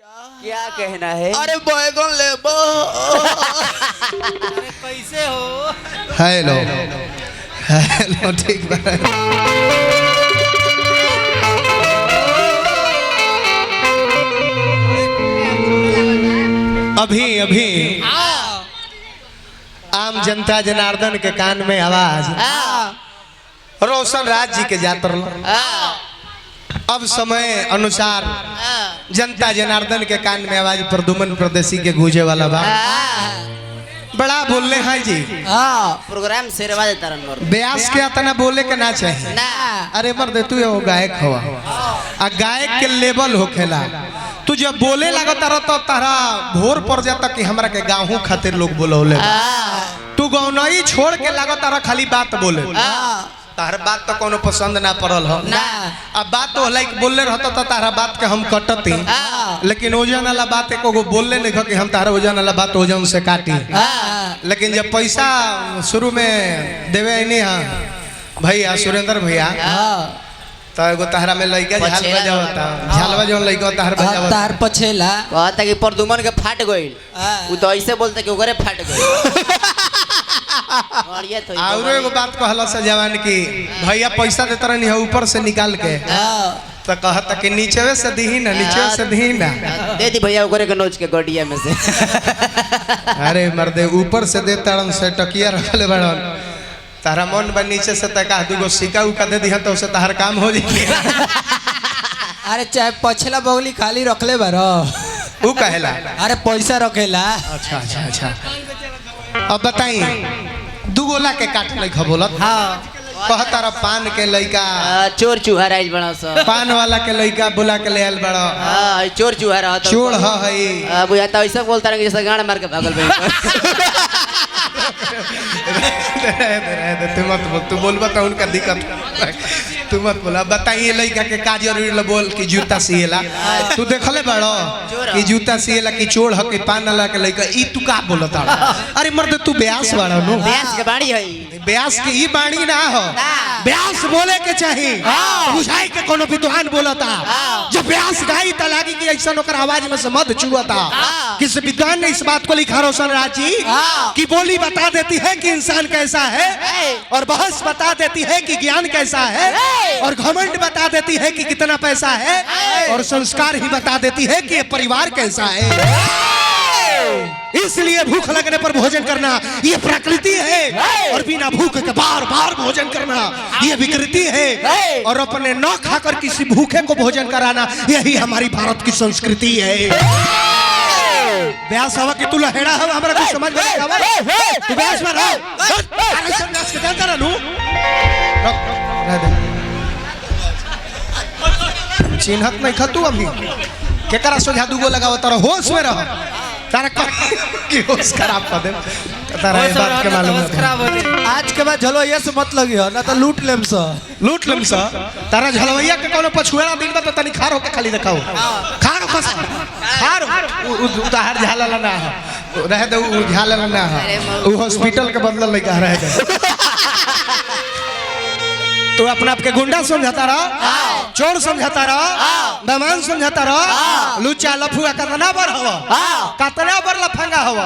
क्या कहना है? अरे बैगन ले अरे कैसे हो? हेलो हेलो ठीक बा। अभी अभी आम जनता जनार्दन के कान में आवाज रोशन राज जी के जातर अब समय अनुसार जनता जनार्दन के कान में आवाज प्रदुमन प्रदेशी के गूंजे वाला बा। बड़ा बोलने हैं जी। प्रोग्राम से रवा देता रन ब्यास के इतना बोले के ना चाहिए ना। अरे मर्द तू वो गायक हवा आ गायक के लेवल होखेला। तू जब बोले लगता रह तो तारा भोर पड़ जाता कि हमरा के गाँव खातिर लोग बोलौले। तू गौनई छोड़ के लगता रह खाली बात बोले। तार बात तो कोनो पसंद ना पड़ल हो ना। अब बात तो लाइक बोलले रहता तो तारा बात के हम कटती लेकिन ओजन वाला बात एको गो बोलले नहीं कि हम तारा ओजन वाला बात ओजन से काटी। लेकिन जब पैसा शुरू में देवे नहीं हाँ भैया सुरेंद्र भैया तो एगो तारा में लइका झाल बजावता झालवा जो लइका तार बजावता तार पछेला कहता कि प्रदुमन के फाट गइल उ तो ऐसे बोलते कि ओकरे फाट गइल। बढ़िया तो और एगो बात कहला से जवान की भैया पैसा देता रहनी है ऊपर से निकाल के तो कहता कि नीचे से दी ना नीचे से दी ना दे दी भैया ओकरे के नोच के गडिया में से। अरे मर्दे ऊपर से देता रन से टकिया रखले बड़न तारा मन बा नीचे से तका दूगो सिक्का उका दे दिया तो उसे तार काम हो जाई। अरे चाहे पछला बगली खाली रखले बारो ऊ कहेला अरे पैसा रखेला। अच्छा अच्छा अच्छा अब बताई दुगोला के काट नहीं खबोलत कहता रहा पान के लइका चोर चूहा राइज बड़ा सा पान वाला के लइका बुला के ले आयल बड़ा चोर चूहा रहा तो चोर है बुझा तो ऐसा बोलता रहा कि जैसे गाड़ मार के भागल भाई। तू मत बोल तू बोल बता उनका दिक्कत तू मत बोला बताइए लइका के काज और बोल कि जूता सिएला तू देखले बड़ो कि जूता सिएला कि चोर ह कि पान वाला के लइका ई तू का बोलता। अरे मर्द तू ब्यास बड़ा नो ब्यास के बाड़ी है ब्यास के ई बाणी ना हो ब्यास बोले के चाहिए बुझाई के कोनो विद्वान बोलता जब ब्यास गाई त लागी कि ऐसा ओकर आवाज में से मध चुआता। किस विद्वान ने इस बात को लिखा रोशन राज जी की बोली बता देती है कि इंसान कैसा है और बहस बता देती है कि ज्ञान कैसा है और घमंड बता देती है कि कितना पैसा है और संस्कार ही बता देती है कि ये परिवार कैसा है। इसलिए भूख लगने पर भोजन करना ये प्रकृति है और बिना भूख के बार बार भोजन करना ये विकृति है और अपने न खाकर किसी भूखे को भोजन कराना यही हमारी भारत की संस्कृति है। ब्यास हवा कि तू लहेड़ा हवा हमरा कुछ समझ में नहीं आवा तू ब्यास में रह अरे सन्यास के जानता रहू चिन्हत नहीं खतू अभी केकरा सोझा दुगो लगाओ तारा होश में रह तारा की होश खराब कर दे तारा ये बात के मालूम है। आज के बाद झलो ये से मत लगी हो ना तो लूट लेम सा तारा झलवैया के कोनो पछुएड़ा दिन में तो तनी खार होके खाली दिखाओ खार बस खार उतार झालला ना रह दे उ झालला ना उ हॉस्पिटल के बदला लइका रह दे। तू अपना आप के गुंडा समझाता रहा चोर समझाता रहा बेमान समझाता रहा लुच्चा लफुआ कितना बार हवा कितना बार लफंगा हवा।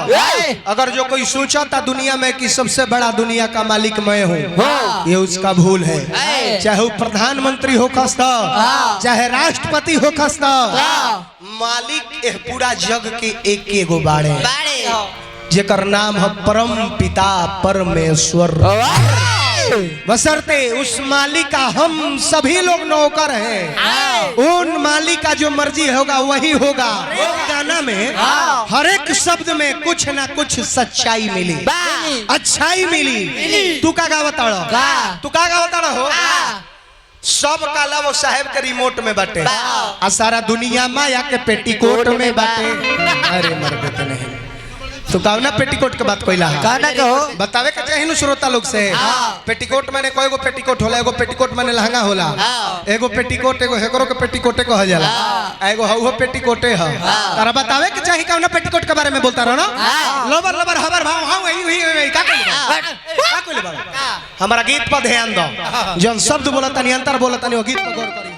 अगर जो कोई सोचता दुनिया में कि सबसे बड़ा दुनिया का मालिक मैं हूँ ये उसका भूल है। चाहे वो प्रधानमंत्री हो खस्ता चाहे राष्ट्रपति हो खस्ता मालिक यह पूरा जग के एक एगो बाड़े जेकर नाम है परम पिता परमेश्वर। बशर्ते उस मालिक का हम सभी लोग नौकर हैं उन मालिक का जो मर्जी होगा वही होगा। गाना में हर एक शब्द में कुछ ना कुछ सच्चाई मिली अच्छाई मिली। तू का गावता हो सब काला वो साहेब के रिमोट में बाटे आ सारा दुनिया माया के पेटीकोट में बाटे। अरे मर देते नहीं तो कावना पेटीकोट के बात कोइला गाना कहो बतावे के चाहिए श्रोता लोग से पेटीकोट माने कोई गो पेटीकोट होला एगो पेटीकोट माने लहंगा होला एगो पेटीकोट एगो हेकरो के पेटीकोटे कह जाला एगो हउहो पेटीकोटे ह तारा बतावे के चाहिए कावना पेटीकोट के बारे में बोलता रहो ना लबर लबर हबर भाव हां वही का कोइले बा हमारा गीत पर ध्यान दो जन शब्द बोलता नि अंतर बोलता नि वो गीत पर गौर करी।